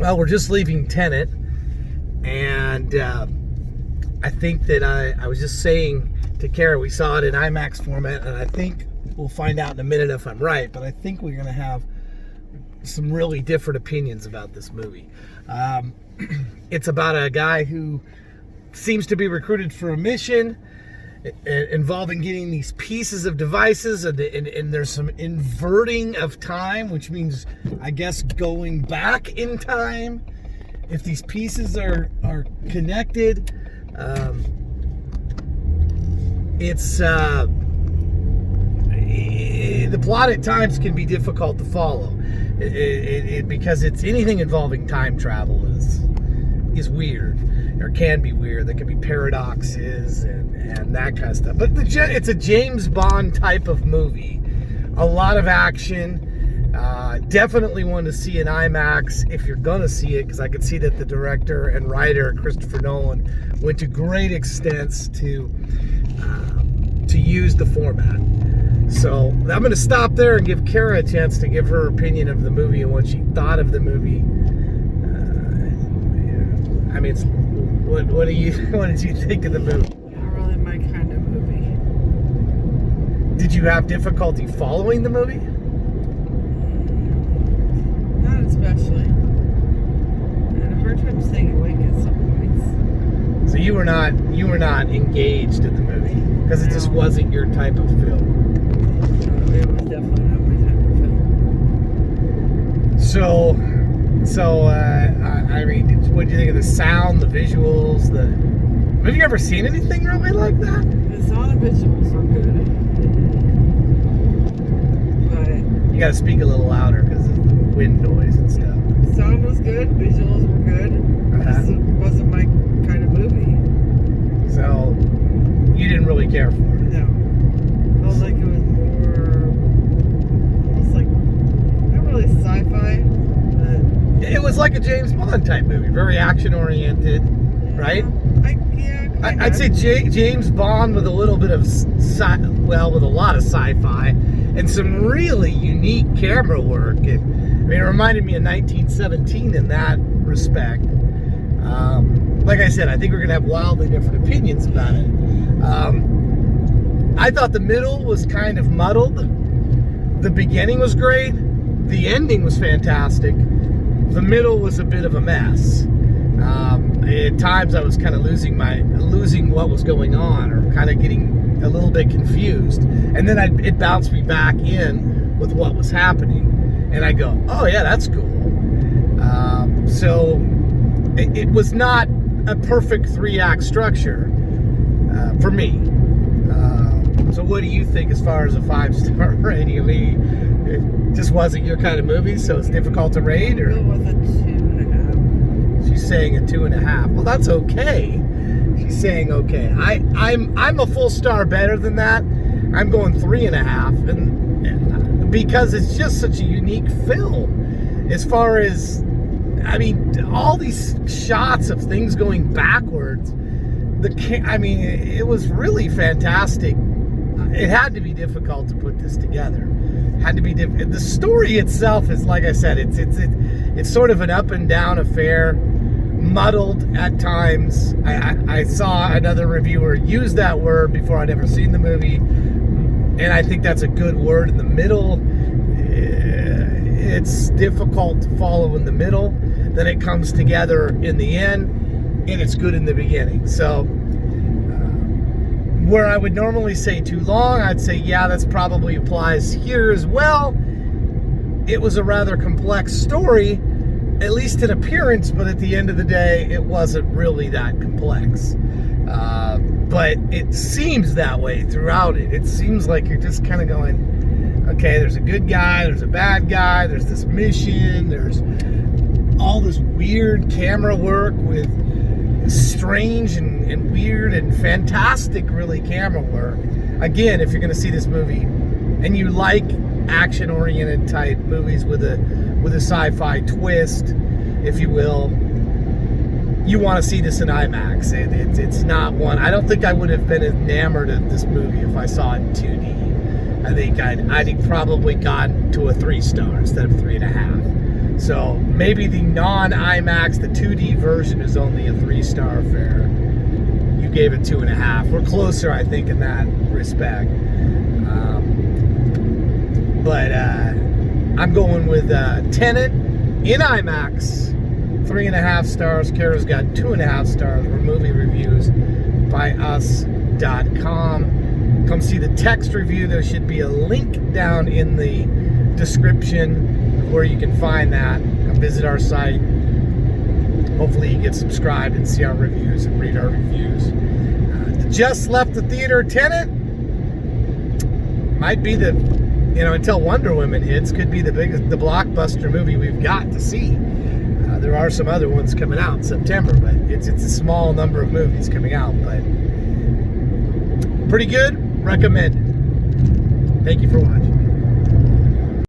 Well, we're just leaving Tenet, and I think that I was just saying to Kara, we saw it in IMAX format, and I think we'll find out in a minute if I'm right, but I think we're going to have some really different opinions about this movie. It's about a guy who seems to be recruited for a mission involving getting these pieces of devices, and there's some inverting of time, which means, I guess, going back in time if these pieces are connected. It's the plot at times can be difficult to follow, because it's anything involving time travel is weird, or can be weird. There can be paradoxes and that kind of stuff. But it's a James Bond type of movie. A lot of action. Definitely want to see an IMAX if you're going to see it, because I could see that the director and writer, Christopher Nolan, went to great extents to use the format. So I'm going to stop there and give Kara a chance to give her opinion of the movie and what she thought of the movie. I mean, what did you think of the movie? Not really my kind of movie. Did you have difficulty following the movie? Not especially. I had a hard time staying awake at some points. So you were not engaged in the movie because it just wasn't your type of film. No, it was definitely not my type of film. So I mean, what do you think of the sound, the visuals, have you ever seen anything really like that? The sound and visuals were good. But you gotta speak a little louder because of the wind noise and stuff. the sound was good, visuals were good. Just wasn't my kind of movie. So you didn't really care for it? No. Felt like it was more almost like not really sci-fi, but It was like a James Bond type movie, very action oriented, right? I'd say James Bond with a little bit of with a lot of sci-fi and some really unique camera work. It reminded me of 1917 in that respect. Like I said, I think we're gonna have wildly different opinions about it. I thought the middle was kind of muddled. The beginning was great. The ending was fantastic. The middle was a bit of a mess. At times I was kind of losing what was going on, or kind of getting a little bit confused. And then it bounced me back in with what was happening. And I go, oh yeah, that's cool. So it was not a perfect 3-act structure for me. So what do you think as far as a 5-star rating? I mean, it just wasn't your kind of movie, so it's difficult to rate? Or it was a 2.5. She's saying a 2.5. Well, that's okay. She's saying okay. I'm a full star better than that. I'm going 3.5, and because it's just such a unique film. As far as, all these shots of things going backwards. It was really fantastic. It had to be difficult to put this together. Had to be difficult. The story itself is, like I said, it's sort of an up and down affair, muddled at times. I saw another reviewer use that word before I'd ever seen the movie, and I think that's a good word. In the middle, it's difficult to follow in the middle. Then it comes together in the end, and it's good in the beginning. So where I would normally say too long, I'd say, yeah, that's probably applies here as well. It was a rather complex story, at least in appearance, but at the end of the day, it wasn't really that complex. But it seems that way throughout it. It seems like you're just kind of going, okay, there's a good guy, there's a bad guy, there's this mission, there's all this weird camera work with strange and weird and fantastic, really, camera work. Again, if you're going to see this movie and you like action-oriented type movies with a sci-fi twist, if you will, you want to see this in IMAX. It's not one. I don't think I would have been enamored of this movie if I saw it in 2D. I think I'd probably gotten to a 3 star instead of 3.5. So maybe the non-IMAX, the 2D version, is only a 3-star affair. You gave it 2.5. We're closer, I think, in that respect. But I'm going with Tenet in IMAX, 3.5 stars. Kara's got 2.5 stars. We're movie reviews by us.com. Come see the text review. There should be a link down in the description where you can find that. Come visit our site. Hopefully you get subscribed and see our reviews and read our reviews. Just left the theater. Tenet might be the, until Wonder Woman hits, could be the blockbuster movie we've got to see. There are some other ones coming out in September, but it's a small number of movies coming out, but pretty good. Recommend it. Thank you for watching.